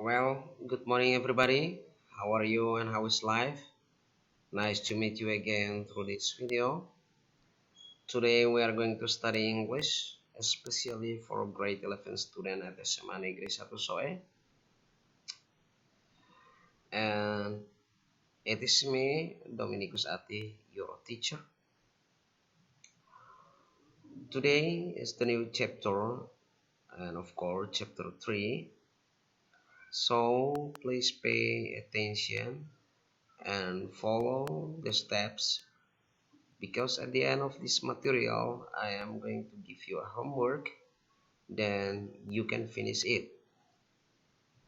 Well, good morning everybody. How are you and how is life? Nice to meet you again through this video. Today we are going to study English, especially for grade 11 student at SMA Negeri 1 Soe. And it is me, Dominicus Ati, your teacher. Today is the new chapter, and of course chapter 3. So please pay attention and follow the steps, because at the end of this material I am going to give you a homework, then you can finish it.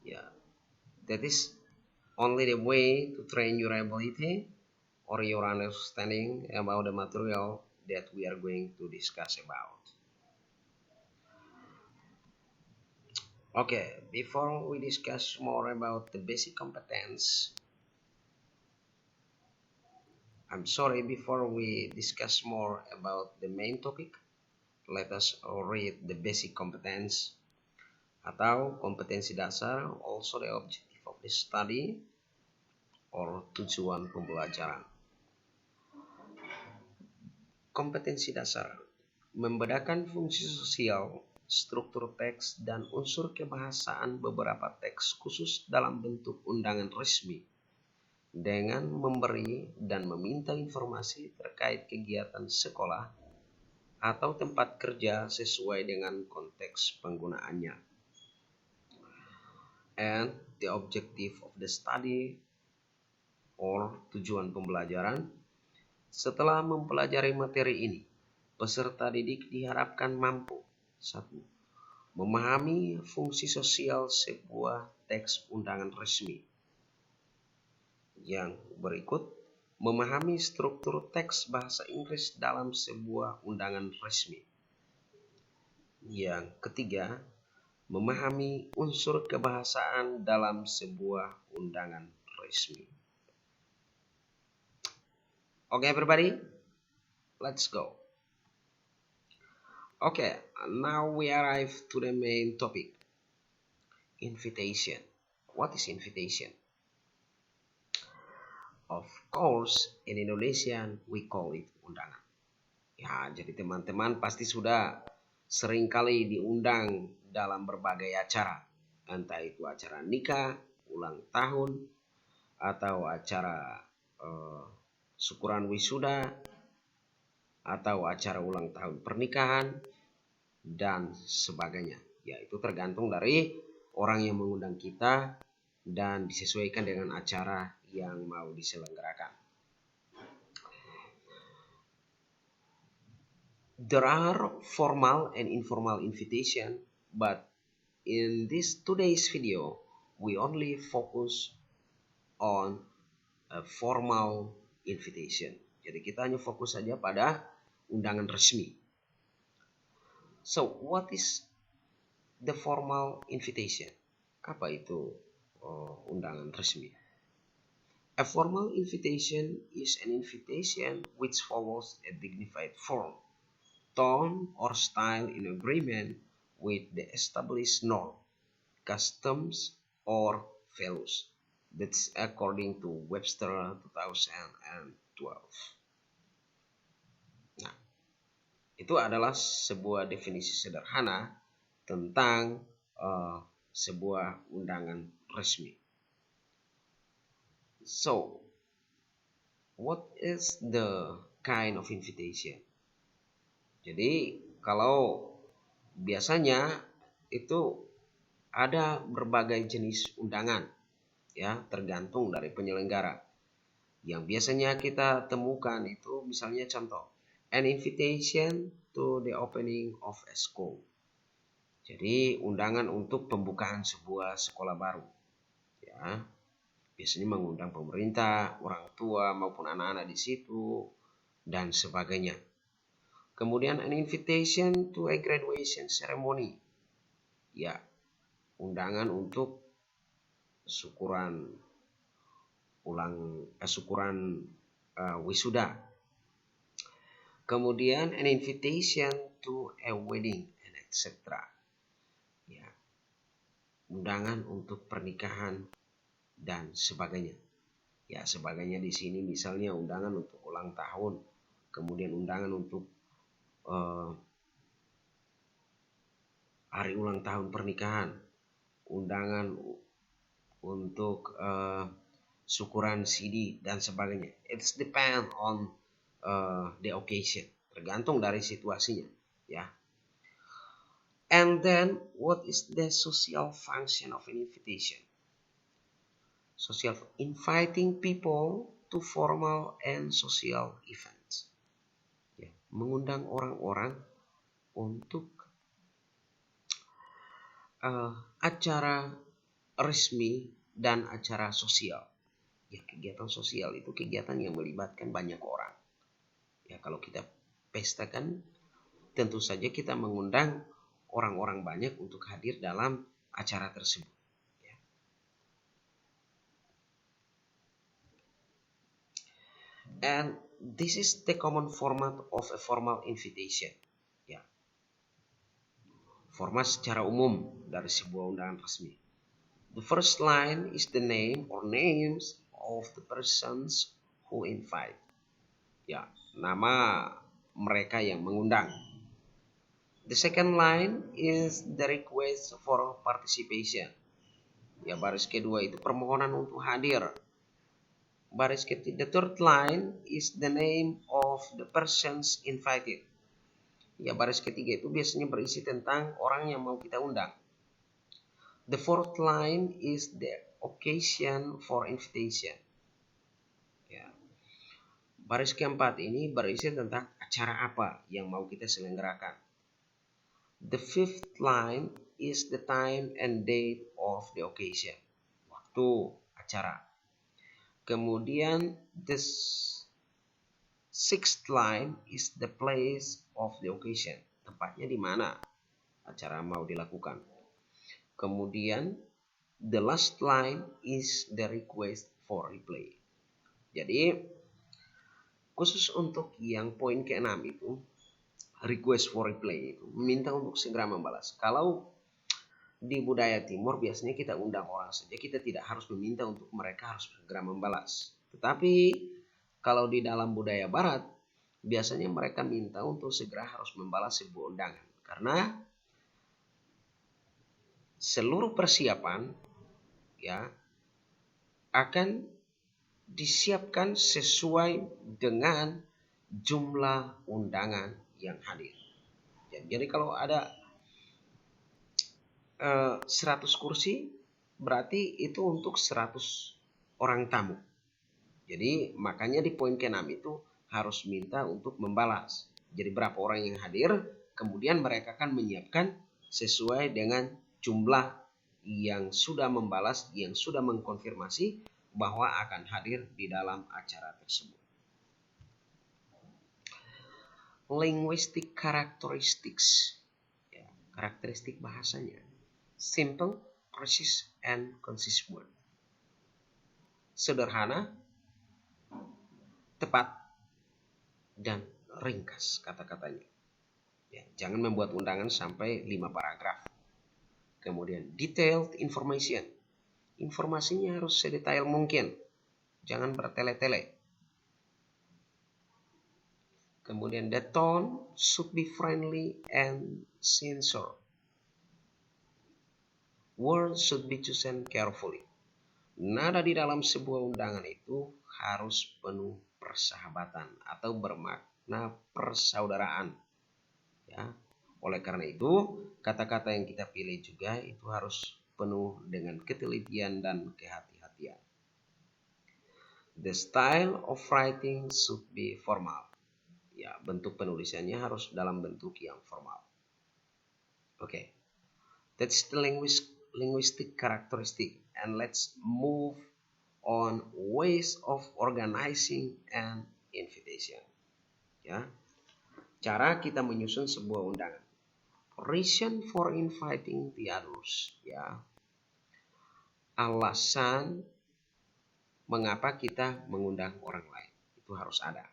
Yeah, that is only the way to train your ability or your understanding about the material that we are going to discuss about. Okay, before we discuss more about the basic competence, before we discuss more about the main topic, let us read the basic competence atau kompetensi dasar, also the objective of the study or tujuan pembelajaran. Kompetensi dasar membedakan fungsi sosial, struktur teks, dan unsur kebahasaan beberapa teks khusus dalam bentuk undangan resmi dengan memberi dan meminta informasi terkait kegiatan sekolah atau tempat kerja sesuai dengan konteks penggunaannya. And the objective of the study or tujuan pembelajaran. Setelah mempelajari materi ini, peserta didik diharapkan mampu: 1. Memahami fungsi sosial sebuah teks undangan resmi. Yang berikut, memahami struktur teks bahasa Inggris dalam sebuah undangan resmi. Yang ketiga, memahami unsur kebahasaan dalam sebuah undangan resmi. Okay, everybody, let's go. Okay, now we arrive to the main topic. Invitation. What is invitation? Of course, in Indonesian we call it undangan. Ya, jadi teman-teman pasti sudah sering kali diundang dalam berbagai acara. Entah itu acara nikah, ulang tahun, atau acara syukuran wisuda, atau acara ulang tahun pernikahan, dan sebagainya. Ya, itu tergantung dari orang yang mengundang kita dan disesuaikan dengan acara yang mau diselenggarakan. There are formal and informal invitation, but in this today's video, we only focus on a formal invitation. Jadi kita hanya fokus saja pada undangan resmi. So, what is the formal invitation? Apa itu undangan resmi? A formal invitation is an invitation which follows a dignified form, tone, or style in agreement with the established norm, customs, or values. That's according to Webster 2012. Nah, itu adalah sebuah definisi sederhana tentang sebuah undangan resmi. So, what is the kind of invitation? Jadi, kalau biasanya itu ada berbagai jenis undangan, ya, tergantung dari penyelenggara. Yang biasanya kita temukan itu misalnya contoh, an invitation to the opening of a school. Jadi undangan untuk pembukaan sebuah sekolah baru. Ya, biasanya mengundang pemerintah, orang tua maupun anak-anak di situ dan sebagainya. Kemudian an invitation to a graduation ceremony. Ya, undangan untuk syukuran wisuda. Kemudian an invitation to a wedding and etc. Ya. undangan untuk pernikahan dan sebagainya. Ya, sebagainya di sini misalnya undangan untuk ulang tahun, kemudian undangan untuk hari ulang tahun pernikahan, undangan untuk syukuran CD dan sebagainya. It's depend on the occasion, tergantung dari situasinya, ya. And then, what is the social function of an invitation? Social inviting people to formal and social events. Ya, mengundang orang-orang untuk acara resmi dan acara sosial. Ya, kegiatan sosial itu kegiatan yang melibatkan banyak orang. Ya, kalau kita pesta kan tentu saja kita mengundang orang-orang banyak untuk hadir dalam acara tersebut. Ya. And this is the common format of a formal invitation. Ya. Format secara umum dari sebuah undangan resmi. The first line is the name or names of the persons who invite. Ya, nama mereka yang mengundang. The second line is the request for participation. Ya, baris kedua itu permohonan untuk hadir. Baris ketiga, the third line is the name of the persons invited. Ya, baris ketiga itu biasanya berisi tentang orang yang mau kita undang. The fourth line is the occasion for invitation. Ya. Baris keempat ini berisi tentang acara apa yang mau kita selenggarakan. The fifth line is the time and date of the occasion. Waktu acara. Kemudian the sixth line is the place of the occasion. Tempatnya di mana acara mau dilakukan. Kemudian the last line is the request for reply. Jadi khusus untuk yang poin ke-6 itu, request for reply itu meminta untuk segera membalas. Kalau di budaya timur biasanya kita undang orang saja, kita tidak harus meminta untuk mereka harus segera membalas. Tetapi kalau di dalam budaya barat biasanya mereka minta untuk segera harus membalas sebuah undangan. Karena seluruh persiapan ya akan disiapkan sesuai dengan jumlah undangan yang hadir. Jadi kalau ada 100 kursi berarti itu untuk 100 orang tamu. Jadi makanya di poin ke-6 itu harus minta untuk membalas. Jadi berapa orang yang hadir, kemudian mereka akan menyiapkan sesuai dengan jumlah yang sudah membalas, yang sudah mengkonfirmasi bahwa akan hadir di dalam acara tersebut. Linguistic characteristics, ya, karakteristik bahasanya. Simple, precise, and concise word. Sederhana, tepat, dan ringkas kata-katanya. Ya, jangan membuat undangan sampai 5 paragraf. Kemudian detailed information. Informasinya harus sedetail mungkin. Jangan bertele-tele. Kemudian the tone should be friendly and sincere. Words should be chosen carefully. Nada di dalam sebuah undangan itu harus penuh persahabatan atau bermakna persaudaraan. Ya. Oleh karena itu, kata-kata yang kita pilih juga itu harus penuh dengan ketelitian dan kehati-hatian. The style of writing should be formal. Ya, bentuk penulisannya harus dalam bentuk yang formal. Okay. That's the linguistic characteristic, and let's move on ways of organizing an invitation. Ya, cara kita menyusun sebuah undangan. Reason for inviting the others. Ya, alasan mengapa kita mengundang orang lain itu harus ada.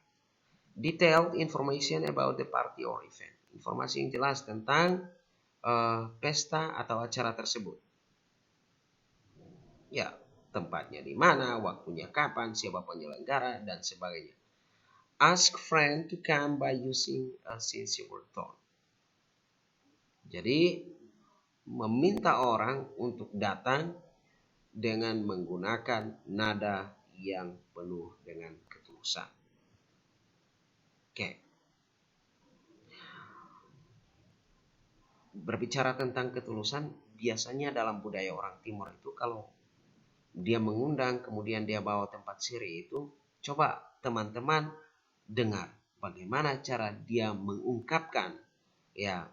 Detailed information about the party or event. Informasi yang jelas tentang pesta atau acara tersebut. Ya, tempatnya di mana, waktunya kapan, siapa penyelenggara, dan sebagainya. Ask friend to come by using a sincere tone. Jadi, meminta orang untuk datang dengan menggunakan nada yang penuh dengan ketulusan. Oke. Berbicara tentang ketulusan, biasanya dalam budaya orang Timur itu kalau dia mengundang kemudian dia bawa tempat siri itu, coba teman-teman dengar bagaimana cara dia mengungkapkan ya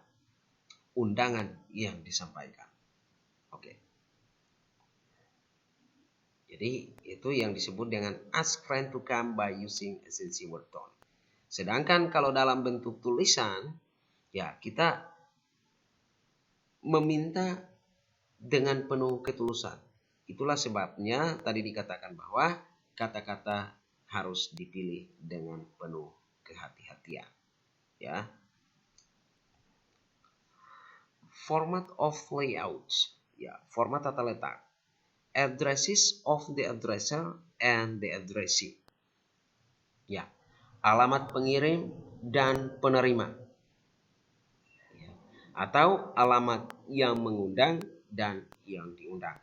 undangan yang disampaikan. Oke. Jadi itu yang disebut dengan ask friend to come by using a sincere tone. Sedangkan kalau dalam bentuk tulisan, ya kita meminta dengan penuh ketulusan. Itulah sebabnya tadi dikatakan bahwa kata-kata harus dipilih dengan penuh kehati-hatian. Ya. Format of layouts. Ya, format tata letak. Addresses of the addresser and the addressee. Ya, alamat pengirim dan penerima. Ya, atau alamat yang mengundang dan yang diundang.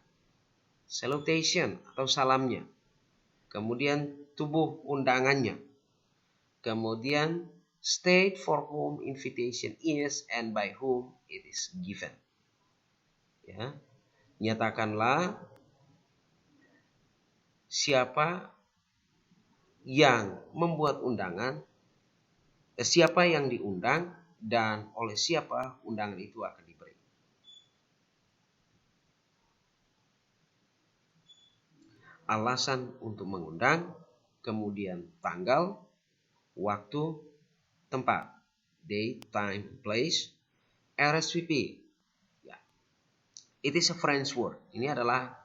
Salutation atau salamnya. Kemudian tubuh undangannya. Kemudian state for whom invitation is and by whom it is given. Ya, nyatakanlah siapa yang membuat undangan, siapa yang diundang, dan oleh siapa undangan itu akan diberi. Alasan untuk mengundang, kemudian tanggal, waktu, tempat, date, time, place, RSVP. Ya. It is a French word. Ini adalah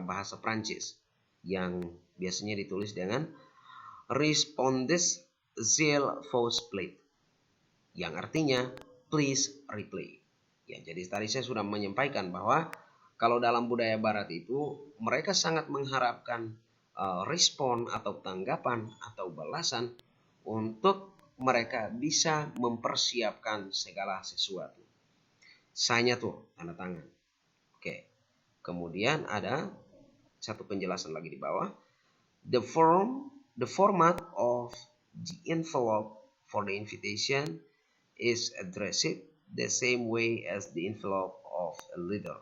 bahasa Prancis yang biasanya ditulis dengan respondes s'il faut plaît, yang artinya please reply. Ya, jadi tadi saya sudah menyampaikan bahwa kalau dalam budaya barat itu mereka sangat mengharapkan respon atau tanggapan atau balasan untuk mereka bisa mempersiapkan segala sesuatu. Sign-nya tuh tanda tangan. Oke. Kemudian ada satu penjelasan lagi di bawah. The format of the envelope for the invitation is addressed the same way as the envelope of a letter.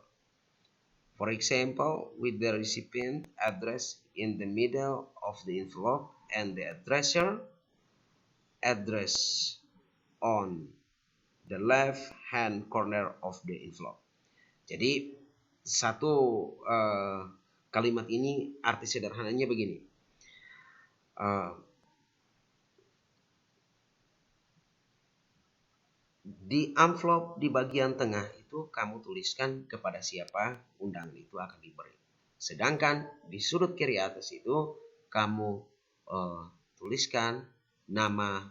For example, with the recipient address in the middle of the envelope and the addresser address on the left hand corner of the envelope. Jadi satu kalimat ini arti sederhananya begini. Di amplop di bagian tengah itu kamu tuliskan kepada siapa undangan itu akan diberi. Sedangkan di sudut kiri atas itu kamu tuliskan nama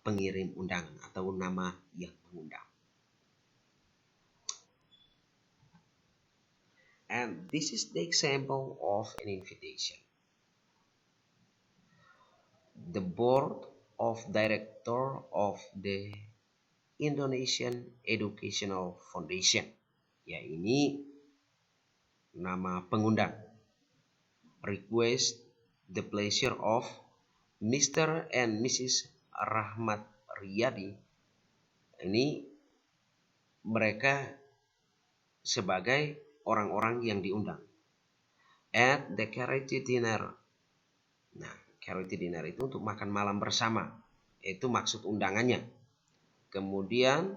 pengirim undangan atau nama yang mengundang. And this is the example of an invitation. The board of director of the Indonesian Educational Foundation. Ya, ini nama pengundang. Request the pleasure of Mr. and Mrs. Rahmat Riyadi. Ini mereka sebagai orang-orang yang diundang. At the charity dinner. Nah, charity dinner itu untuk makan malam bersama. Itu maksud undangannya. Kemudian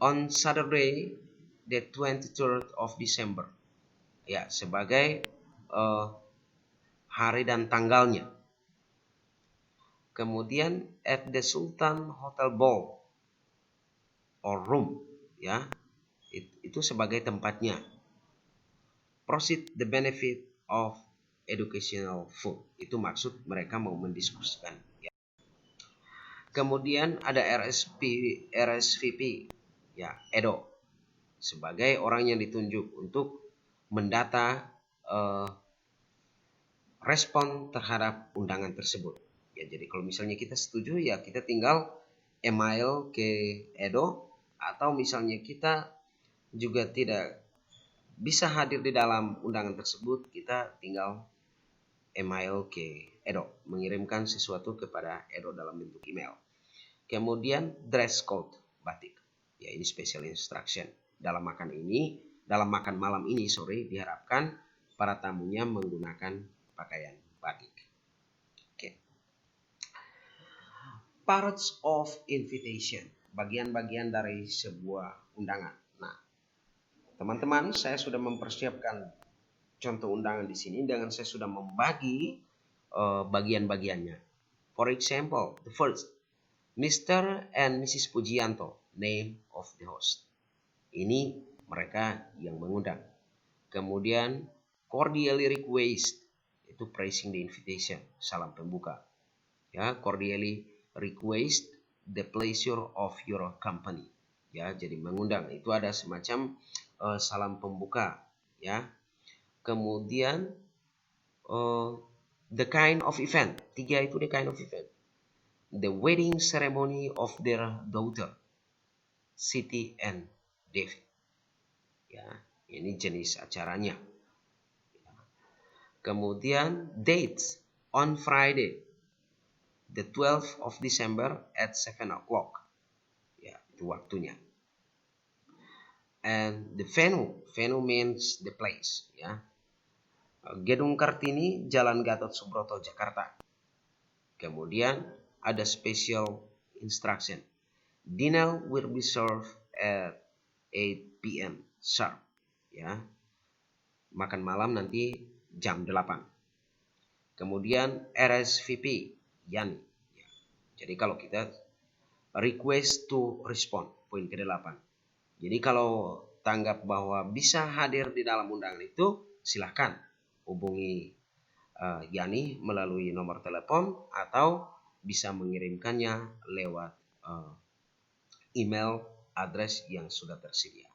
on Saturday the 23rd of December. Ya, sebagai hari dan tanggalnya. Kemudian at the Sultan Hotel Ball or room, ya. Itu sebagai tempatnya. Proceed the benefit of educational food. Itu maksud mereka mau mendiskusikan. Ya. Kemudian ada RSVP, ya, Edo, sebagai orang yang ditunjuk untuk mendata respon terhadap undangan tersebut. Ya, jadi kalau misalnya kita setuju, ya kita tinggal email ke Edo, atau misalnya kita juga tidak bisa hadir di dalam undangan tersebut, kita tinggal email ke Edo, mengirimkan sesuatu kepada Edo dalam bentuk email. Kemudian dress code batik. Ya, ini special instruction. Dalam makan malam ini diharapkan para tamunya menggunakan pakaian batik. Oke. Parts of invitation, bagian-bagian dari sebuah undangan. Nah, teman-teman, saya sudah mempersiapkan contoh undangan di sini dengan saya sudah membagi bagian-bagiannya. For example, the first, Mr. and Mrs. Pujianto, name of the host. Ini mereka yang mengundang. Kemudian cordially request, itu praising the invitation, salam pembuka. Ya, cordially request the pleasure of your company. Ya, jadi mengundang itu ada semacam salam pembuka. Ya, kemudian the kind of event. 3 itu the kind of event. The wedding ceremony of their daughter, Siti and David. Ya, ini jenis acaranya. Kemudian dates on Friday, the 12th of December at 7 o'clock. Ya, itu waktunya. And the venue means the place. Ya, Gedung Kartini, Jalan Gatot Subroto, Jakarta. Kemudian ada special instruction. Dinner will be served at 8 p.m. sharp. Ya, makan malam nanti jam 8. Kemudian RSVP, Yani. Ya, jadi kalau kita request to respond, poin ke-8. Jadi kalau tanggap bahwa bisa hadir di dalam undangan itu, silahkan hubungi Yani melalui nomor telepon atau bisa mengirimkannya lewat email address yang sudah tersedia.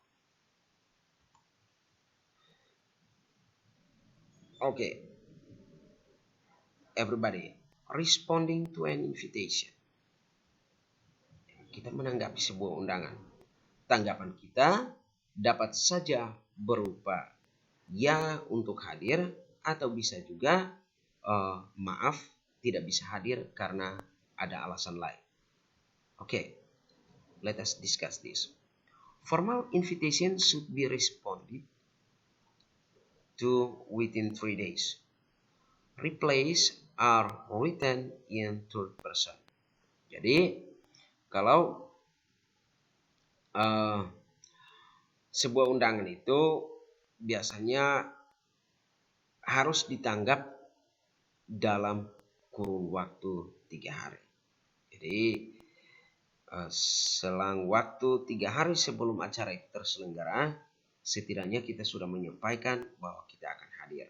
Okay, everybody, responding to an invitation. Kita menanggapi sebuah undangan. Tanggapan kita dapat saja berupa ya untuk hadir, atau bisa juga maaf tidak bisa hadir karena ada alasan lain. Okay, let us discuss this. Formal invitation should be responded to within 3 days. Replies are written in third person. Jadi kalau sebuah undangan itu biasanya harus ditanggap dalam kurun waktu 3 hari. Jadi selang waktu 3 hari sebelum acara itu terselenggara, setidaknya kita sudah menyampaikan bahwa kita akan hadir.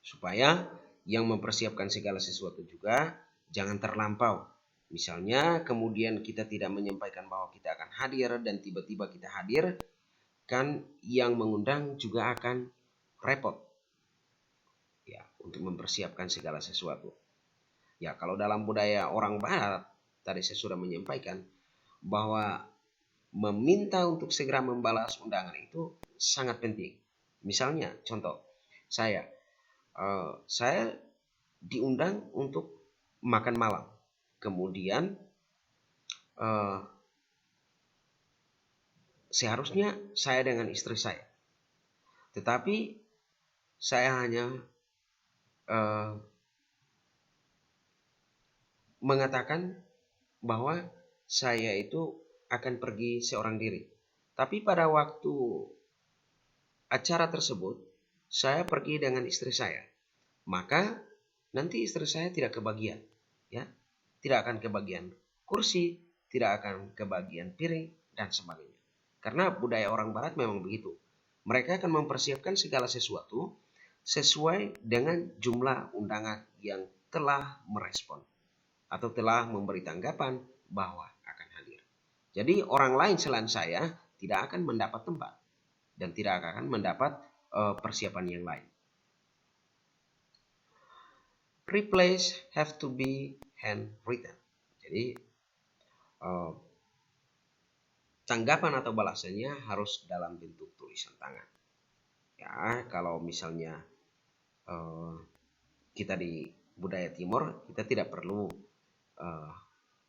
Supaya yang mempersiapkan segala sesuatu juga jangan terlampau. Misalnya kemudian kita tidak menyampaikan bahwa kita akan hadir dan tiba-tiba kita hadir, kan yang mengundang juga akan repot. Ya, untuk mempersiapkan segala sesuatu. Ya, kalau dalam budaya orang Barat, tadi saya sudah menyampaikan bahwa meminta untuk segera membalas undangan itu sangat penting. Misalnya, contoh, saya diundang untuk makan malam. Kemudian seharusnya saya dengan istri saya. Tetapi saya hanya mengatakan bahwa saya itu akan pergi seorang diri. Tapi pada waktu acara tersebut, saya pergi dengan istri saya. Maka nanti istri saya tidak kebagian. Ya, tidak akan kebagian kursi, tidak akan kebagian piring, dan sebagainya. Karena budaya orang Barat memang begitu. Mereka akan mempersiapkan segala sesuatu sesuai dengan jumlah undangan yang telah merespon atau telah memberi tanggapan bahwa akan hadir. Jadi orang lain selain saya tidak akan mendapat tempat dan tidak akan mendapat persiapan yang lain. Replies have to be handwritten. Jadi tanggapan atau balasannya harus dalam bentuk tulisan tangan. Ya, kalau misalnya kita di budaya Timur, kita tidak perlu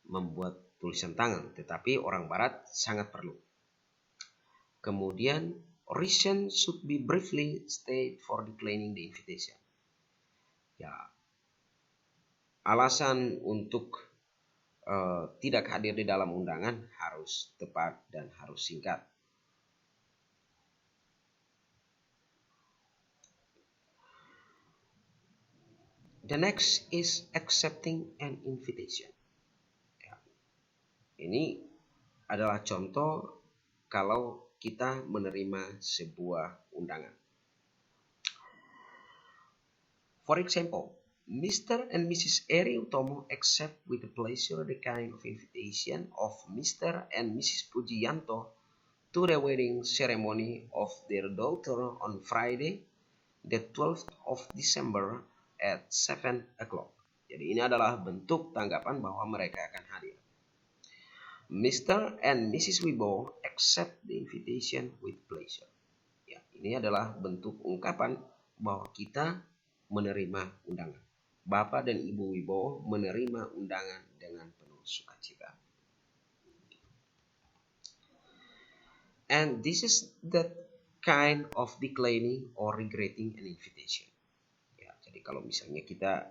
membuat tulisan tangan, tetapi orang Barat sangat perlu. Kemudian, reason should be briefly stated for declining the invitation. Ya, alasan untuk tidak hadir di dalam undangan harus tepat dan harus singkat. The next is accepting an invitation. Ya, ini adalah contoh kalau kita menerima sebuah undangan. For example, Mr. and Mrs. Eri Utomo accept with pleasure the kind of invitation of Mr. and Mrs. Pujiyanto to the wedding ceremony of their daughter on Friday, the 12th of December at 7 o'clock. Jadi ini adalah bentuk tanggapan bahwa mereka akan hadir. Mr. and Mrs. Wibowo accept the invitation with pleasure. Ya, ini adalah bentuk ungkapan bahwa kita menerima undangan. Bapak dan Ibu Wibowo menerima undangan dengan penuh sukacita. And this is the kind of declining or regretting an invitation. Ya, jadi kalau misalnya kita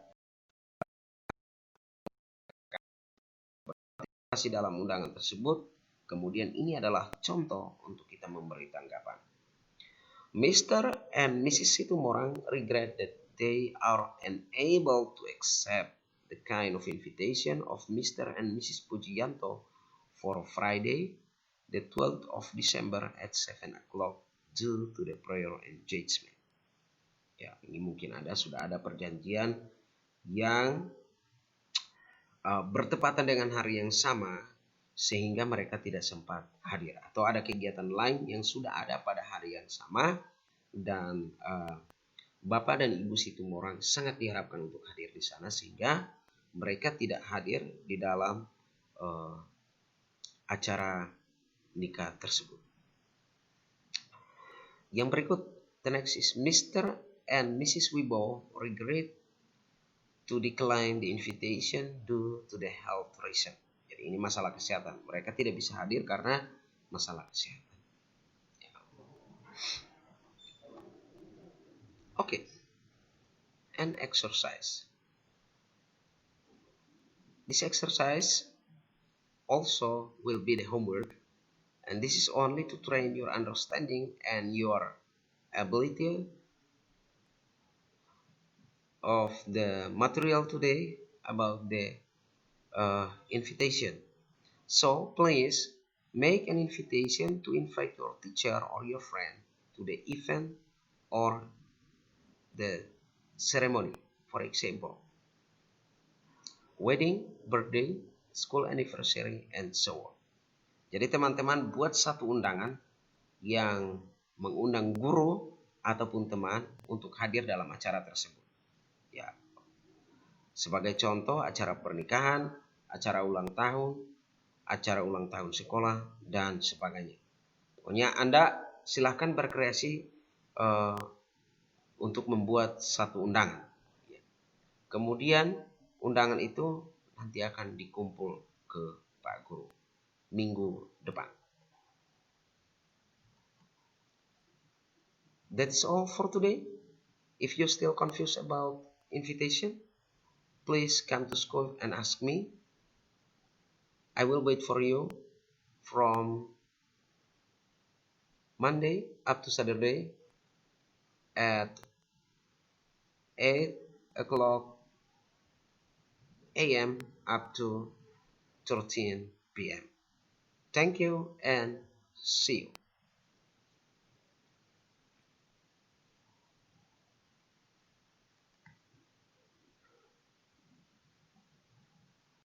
masih dalam undangan tersebut, kemudian ini adalah contoh untuk kita memberi tanggapan. Mr. and Mrs. Situmorang regret that they are unable to accept the kind of invitation of Mr. and Mrs. Pujiyanto for Friday, the 12th of December at 7 o'clock due to the prior engagement. Ya, ini mungkin sudah ada perjanjian yang bertepatan dengan hari yang sama sehingga mereka tidak sempat hadir, atau ada kegiatan lain yang sudah ada pada hari yang sama dan Bapak dan Ibu Situmorang sangat diharapkan untuk hadir di sana sehingga mereka tidak hadir di dalam acara nikah tersebut. Yang berikut, the next is Mr. and Mrs. Wibowo regret to decline the invitation due to the health reason. Jadi ini masalah kesehatan. Mereka tidak bisa hadir karena masalah kesehatan. Okay. And exercise. This exercise also will be the homework, and this is only to train your understanding and your ability of the material today about the invitation. So please make an invitation to invite your teacher or your friend to the event or the ceremony. For example, wedding, birthday, school anniversary, and so on. Jadi teman-teman buat satu undangan yang mengundang guru ataupun teman untuk hadir dalam acara tersebut. Ya, sebagai contoh acara pernikahan, acara ulang tahun sekolah, dan sebagainya. Pokoknya Anda silahkan berkreasi untuk membuat satu undangan. Kemudian undangan itu nanti akan dikumpul ke Pak Guru minggu depan. That's all for today. If you're still confused about invitation, please come to school and ask me. I will wait for you from Monday up to Saturday at 8 o'clock a.m. up to 13 p.m. Thank you and see you.